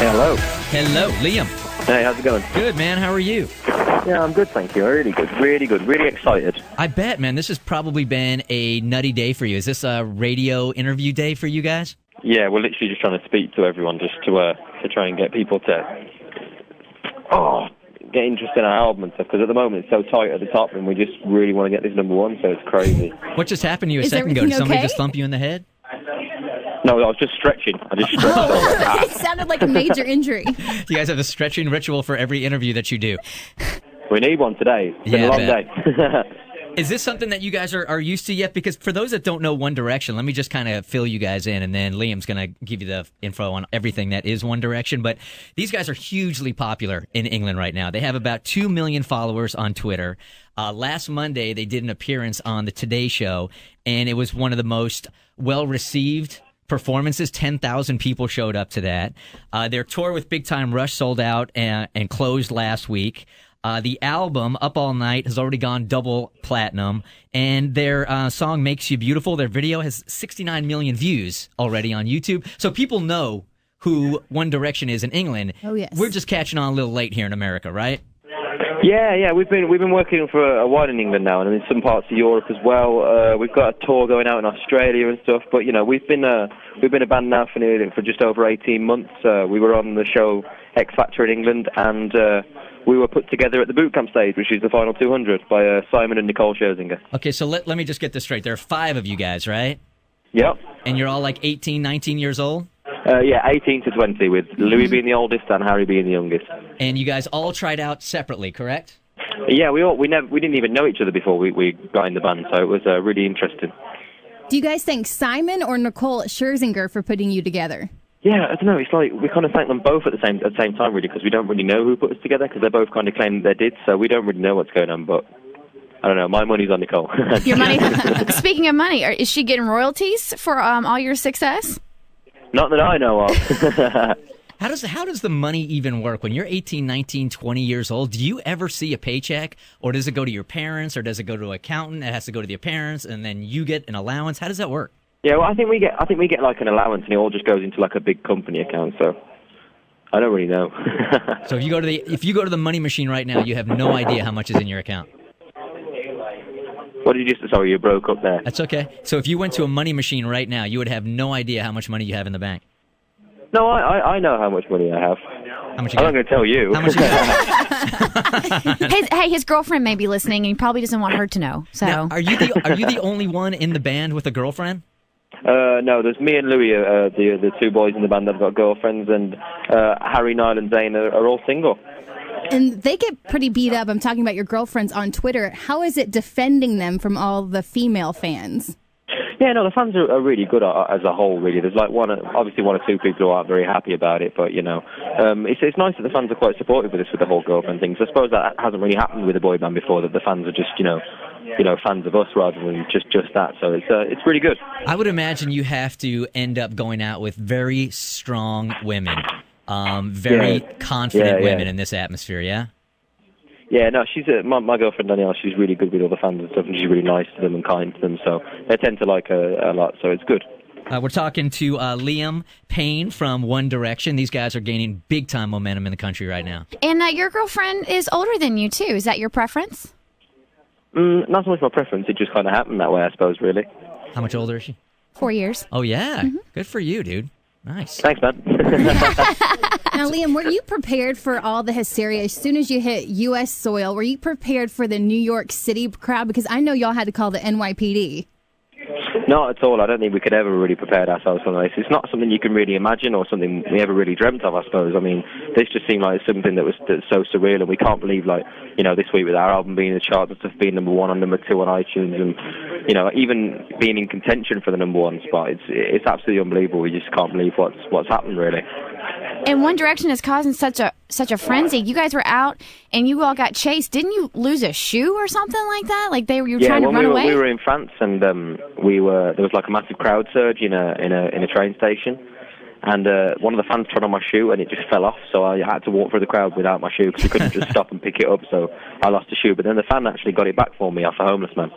Hello. Hello, Liam. Hey, how's it going? Good, man. How are you? Yeah, I'm good, thank you. Really good. Really good. Really excited. I bet, man. This has probably been a nutty day for you. Is this a radio interview day for you guys? Yeah, we're literally just trying to speak to everyone just to try and get people to get interested in our album and stuff, because at the moment it's so tight at the top and we just really want to get this number one, so it's crazy. What just happened to you a second ago? Did somebody just thump you in the head? No, I was just stretching. I just stretched. It sounded like a major injury. You guys have a stretching ritual for every interview that you do. We need one today. It's been a long day. Is this something that you guys are used to yet? Because for those that don't know One Direction, let me just kind of fill you guys in, and then Liam's going to give you the info on everything that is One Direction. But these guys are hugely popular in England right now. They have about 2 million followers on Twitter. Last Monday, they did an appearance on the Today Show, and it was one of the most well-received performances. 10,000 people showed up to that. Their tour with Big Time Rush sold out and closed last week. The album, Up All Night, has already gone double platinum, and their song Makes You Beautiful, their video has 69 million views already on YouTube. So people know who One Direction is in England. Oh, yes. We're just catching on a little late here in America, right? Yeah, we've been working for a while in England now, and in some parts of Europe as well. We've got a tour going out in Australia and stuff. But we've been a band now for just over 18 months. We were on the show X Factor in England, and we were put together at the boot camp stage, which is the final 200 by Simon and Nicole Scherzinger. Okay, so let me just get this straight. There are 5 of you guys, right? Yep. And you're all like 18, 19 years old? Yeah, 18 to 20, with Louis being the oldest and Harry being the youngest. And you guys all tried out separately, correct? Yeah, we didn't even know each other before we got in the band, so it was really interesting. Do you guys thank Simon or Nicole Scherzinger for putting you together? Yeah, I don't know. It's like we kind of thank them both at the same time, really, because we don't really know who put us together, because they both kind of claim they did, so we don't really know what's going on. But I don't know. My money's on Nicole. Your money. Speaking of money, is she getting royalties for all your success? Not that I know of. How does the money even work? When you're 18, 19, 20 years old, do you ever see a paycheck? Or does it go to your parents? Or does it go to an accountant? It has to go to your parents, and then you get an allowance? How does that work? Yeah, well, I think we get like an allowance, and it all just goes into like a big company account, so I don't really know. So if you go to the money machine right now, you have no idea how much is in your account. What did you just... Sorry, you broke up there. That's okay. So if you went to a money machine right now, you would have no idea how much money you have in the bank. No, I know how much money I have. How much you I'm got? not going to tell you. How much you got? His girlfriend may be listening, and he probably doesn't want her to know. So Now, are you the only one in the band with a girlfriend? No, there's me and Louis, the 2 boys in the band that have got girlfriends, and Harry, Niall, and Zane are all single. And they get pretty beat up. I'm talking about your girlfriends on Twitter. How is it defending them from all the female fans? Yeah, no, the fans are really good as a whole, really. There's like obviously one or two people who aren't very happy about it, but, it's nice that the fans are quite supportive with this, with the whole girlfriend thing. So I suppose that hasn't really happened with a boy band before, that the fans are just, fans of us rather than just that. So it's really good. I would imagine you have to end up going out with very strong women, very confident women in this atmosphere, yeah? Yeah, no, she's my girlfriend Danielle. She's really good with all the fans and stuff, and she's really nice to them and kind to them. So they tend to like her a lot. So it's good. We're talking to Liam, Payne from One Direction. These guys are gaining big time momentum in the country right now. And your girlfriend is older than you too. Is that your preference? Not so much my preference. It just kind of happened that way, I suppose. Really. How much older is she? 4 years. Oh yeah, Good for you, dude. Nice. Thanks, man. Now, Liam, were you prepared for all the hysteria as soon as you hit U.S. soil? Were you prepared for the New York City crowd? Because I know y'all had to call the NYPD. Not at all. I don't think we could ever really prepare ourselves for this. It's not something you can really imagine or something we ever really dreamt of, I suppose. I mean, this just seemed like something that's so surreal, and we can't believe, this week with our album being in the charts and stuff, being number 1 and number 2 on iTunes, and, even being in contention for the number 1 spot. It's absolutely unbelievable. We just can't believe what's happened, really. And One Direction is causing such a frenzy. You guys were out and you all got chased. Didn't you lose a shoe or something like that? Like you were trying to run away? We were in France, and there was like a massive crowd surge in a train station, and one of the fans trod on my shoe and it just fell off. So I had to walk through the crowd without my shoe because we couldn't just stop and pick it up. So I lost a shoe, but then the fan actually got it back for me off a homeless man.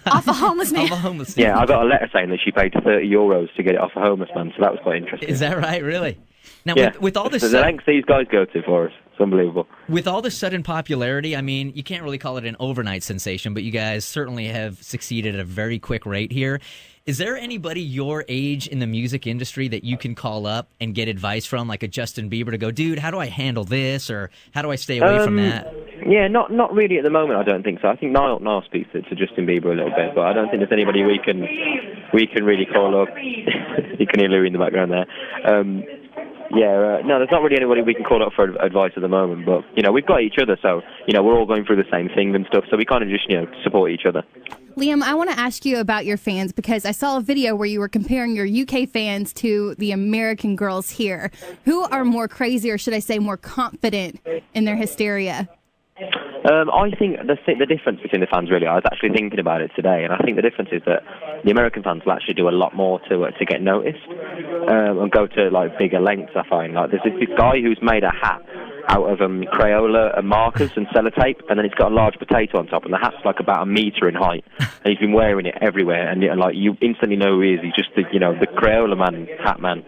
Off a homeless man? Off a homeless man. Yeah, I got a letter saying that she paid €30 to get it off a homeless man. So that was quite interesting. Is that right? Really? Now, Yeah, with all the this, lengths these guys go to for us, it's unbelievable. with all the sudden popularity, I mean, you can't really call it an overnight sensation, but you guys certainly have succeeded at a very quick rate here. Is there anybody your age in the music industry that you can call up and get advice from, like a Justin Bieber, to go, dude, how do I handle this, or how do I stay away from that? Yeah, not really at the moment. I don't think so. I think Niall speaks to Justin Bieber a little bit, but I don't think there's anybody we can really call up. You can hear Louis in the background there. No, there's not really anybody we can call up for advice at the moment. But we've got each other, so we're all going through the same thing and stuff. So we kind of just support each other. Liam, I want to ask you about your fans because I saw a video where you were comparing your UK fans to the American girls here. Who are more crazy, or should I say more confident in their hysteria? I think the difference between the fans, really, I was actually thinking about it today, and I think the difference is that the American fans will actually do a lot more to get noticed and go to like bigger lengths. I find like there's this guy who's made a hat out of Crayola and markers and sellotape, and then it's got a large potato on top, and the hat's like about 1 meter in height, and he's been wearing it everywhere, and like you instantly know who he is. He's just the Crayola man, hat man.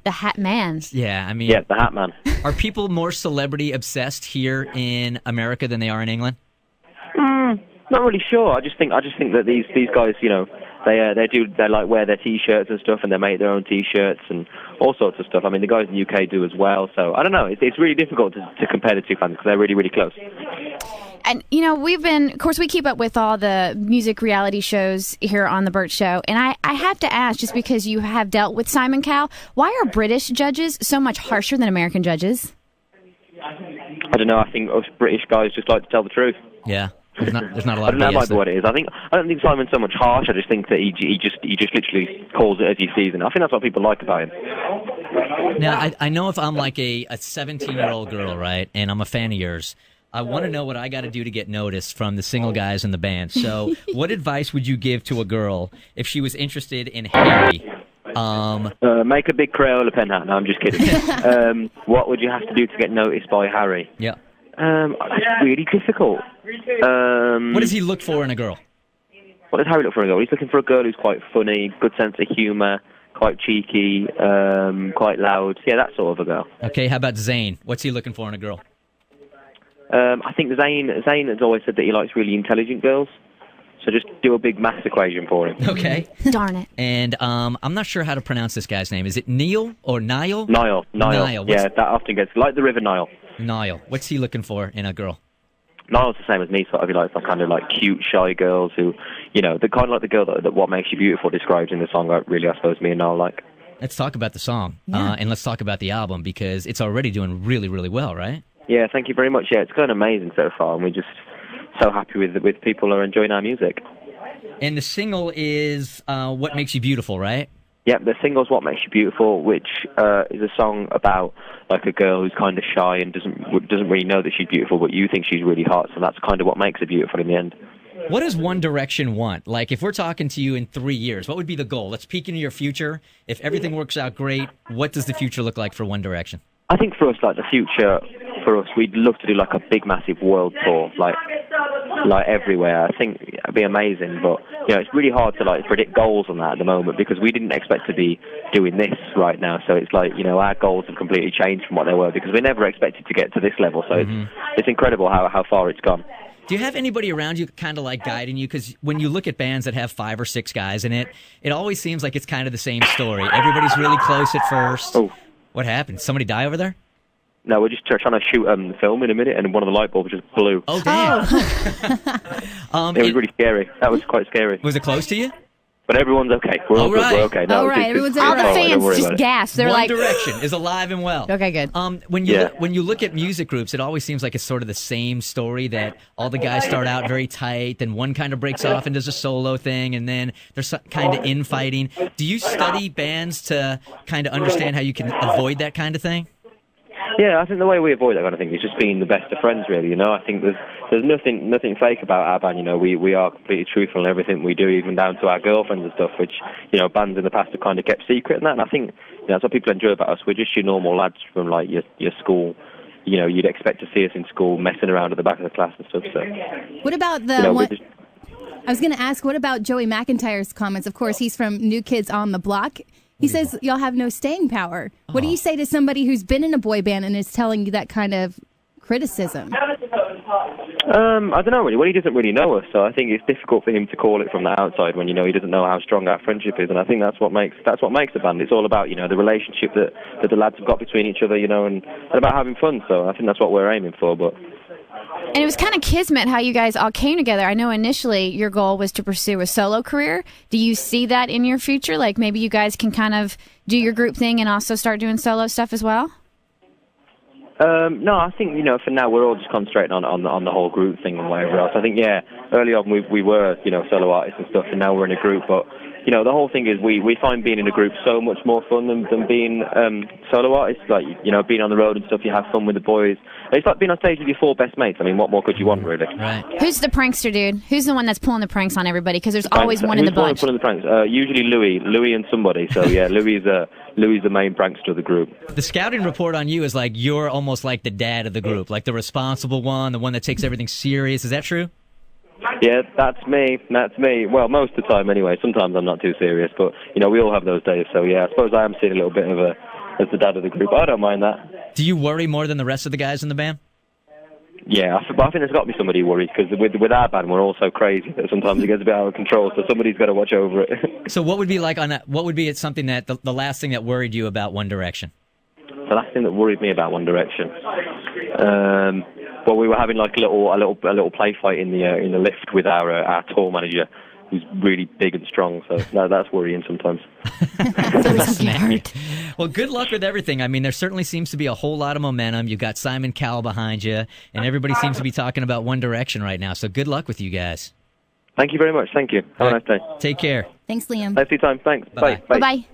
The Hat Man. Yeah, I mean, yeah, the Hat Man. Are people more celebrity obsessed here in America than they are in England? Not really sure. I just think that these guys, they like wear their T-shirts and stuff, and they make their own T-shirts and all sorts of stuff. I mean, the guys in the UK do as well. So I don't know. It's really difficult to compare the two fans because they're really, really close. And, of course, we keep up with all the music reality shows here on The Burt Show. And I have to ask, just because you have dealt with Simon Cowell, why are British judges so much harsher than American judges? I don't know. I think us British guys just like to tell the truth. Yeah. There's not a lot I don't know of BS what it is. I don't think Simon's so much harsh. I just think that he just literally calls it as he sees it. I think that's what people like about him. Now, I know if I'm like a 17-year-old girl, right, and I'm a fan of yours, I want to know what I got to do to get noticed from the single guys in the band. So what advice would you give to a girl if she was interested in Harry? Make a big Crayola pen hat. No, I'm just kidding. What would you have to do to get noticed by Harry? Yeah. That's really difficult. What does he look for in a girl? What does Harry look for in a girl? He's looking for a girl who's quite funny, good sense of humour, quite cheeky, quite loud. Yeah, that sort of a girl. Okay, how about Zayn? What's he looking for in a girl? I think Zayn has always said that he likes really intelligent girls. So just do a big maths equation for him. Okay. Darn it. And I'm not sure how to pronounce this guy's name. Is it Neil or Niall? Niall. Yeah, that often gets like the River Nile. Niall. What's he looking for in a girl? Niall's the same as me, sort of. He likes some kind of like cute, shy girls who, the kind of like the girl that What Makes You Beautiful describes in the song. I suppose me and Niall like. Let's talk about the song, Yeah. and let's talk about the album because it's already doing really, really well, right? Yeah, thank you very much. Yeah, it's going amazing so far, and we're just so happy with people who are enjoying our music. And the single is What Makes You Beautiful, right? Yeah, the single's What Makes You Beautiful, which is a song about like a girl who's kind of shy and doesn't really know that she's beautiful, but you think she's really hot, so that's kind of what makes her beautiful in the end. What does One Direction want? Like, if we're talking to you in 3 years, what would be the goal? Let's peek into your future. If everything works out great, what does the future look like for One Direction? I think for us, like the future, for us, we'd love to do like a big, massive world tour, like everywhere. I think it'd be amazing, but it's really hard to like predict goals on that at the moment because we didn't expect to be doing this right now. So it's like our goals have completely changed from what they were because we never expected to get to this level. So it's incredible how far it's gone. Do you have anybody around you kind of like guiding you? Because when you look at bands that have 5 or 6 guys in it, it always seems like it's kind of the same story. Everybody's really close at first. Oh. What happened? Somebody die over there? No, we're just trying to shoot film in a minute, and one of the light bulbs just blew. Oh, damn. It was really scary. That was quite scary. Was it close to you? But everyone's okay. We're all good. We're okay. No, all right, everyone's all All the right. fans just gasped. They're One like, Direction is alive and well. okay, good. When you look at music groups, it always seems like it's sort of the same story that all the guys start out very tight, then one kind of breaks off and does a solo thing, and then there's some kind of infighting. Do you study bands to kind of understand how you can avoid that kind of thing? Yeah, I think the way we avoid that kind of thing is just being the best of friends, really. I think there's nothing fake about our band. We are completely truthful in everything we do, even down to our girlfriends and stuff, which bands in the past have kind of kept secret and that. And I think that's what people enjoy about us. We're just your normal lads from like your school. You'd expect to see us in school messing around at the back of the class and stuff. So What about the I was going to ask, what about Joey McIntyre's comments? Of course, he's from New Kids on the Block. He says y'all have no staying power. What do you say to somebody who's been in a boy band and is telling you that kind of criticism? I don't know really. Well, he doesn't really know us, so I think it's difficult for him to call it from the outside when he doesn't know how strong our friendship is. And I think that's what makes the band. It's all about the relationship that the lads have got between each other, and about having fun. So I think that's what we're aiming for. But and it was kind of kismet how you guys all came together. I know initially your goal was to pursue a solo career. Do you see that in your future? Like maybe you guys can kind of do your group thing and also start doing solo stuff as well? No, I think, for now we're all just concentrating on the whole group thing and whatever else. I think, early on we were, solo artists and stuff, and now we're in a group. But, the whole thing is we find being in a group so much more fun than being solo artists. Like, being on the road and stuff, you have fun with the boys. It's like being on stage with your 4 best mates. I mean, what more could you want, really? Right. Who's the prankster, dude? Who's the one that's pulling the pranks on everybody? Because there's always one in the bunch. Who's pulling the pranks? Usually Louis and somebody. So, yeah, Louis the main prankster of the group. The scouting report on you is like you're almost like the dad of the group, like the responsible one, the one that takes everything serious. Is that true? Yeah, that's me. Well, most of the time anyway. Sometimes I'm not too serious, but, we all have those days. So, yeah, I suppose I am seeing a little bit as the dad of the group. I don't mind that. Do you worry more than the rest of the guys in the band? Yeah, I think there's got to be somebody who worries, because with our band, we're all so crazy that sometimes it gets a bit out of control, so somebody's got to watch over it. So what would be like on that? What would be something that the last thing that worried you about One Direction? The last thing that worried me about One Direction, well, we were having like a little play fight in the lift with our tour manager, who's really big and strong. So that's worrying sometimes. Well, good luck with everything. I mean, there certainly seems to be a whole lot of momentum. You've got Simon Cowell behind you, and everybody seems to be talking about One Direction right now. So good luck with you guys. Thank you very much. Thank you. Have a nice day. Take care. Thanks, Liam. Thanks for your time. Thanks. Bye-bye. Bye. Bye-bye.